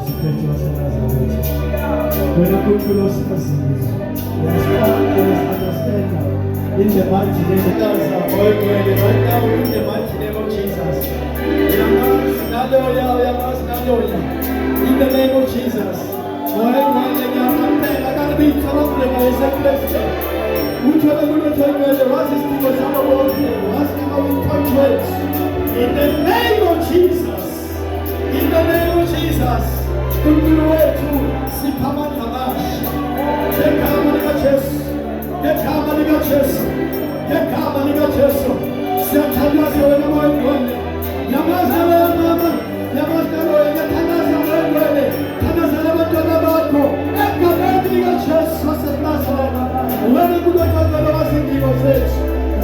Jesu Kristu waseNazaretha. Wena Nkulunkulu osimaziyo, understand in the mighty name of Jesus. Right now, in the mighty name of Jesus. In the name of Jesus. In the name of Jesus. In the name of Jesus. Kunkulu wetu sikama kamash. Yekama nika Yesu. Yekama nika Yesu. Yekama nika Yesu. Siatanya sewe mwene. Yamaza wewe mama. Yamaza wewe yatanaza wewe. Tanaza wewe tana bako. Ekama nika Yesu wasemaza. Wewe kutoka kwa wasingi wote.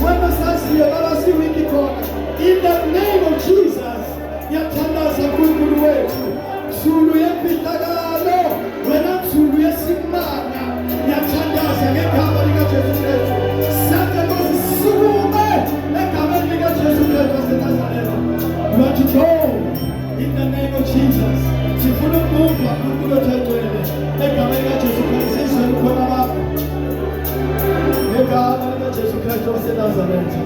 Wewe sasa yabala si wiki kona. In the name of Jesus. Yatanaza kunkulu wetu. Sulu yepitagalo, wena sulu yesimana, yachandaza ngekama lika Jesu Kristu. Santa kosi sume, ngekama lika Jesu Kristu waseNazaretha. You are to go in the name of Jesus. Sifuna kumva kunkulu tetwele, ngekama lika Jesu Kristu siswe ukona wako. Ngekama lika Jesu Kristu waseNazaretha.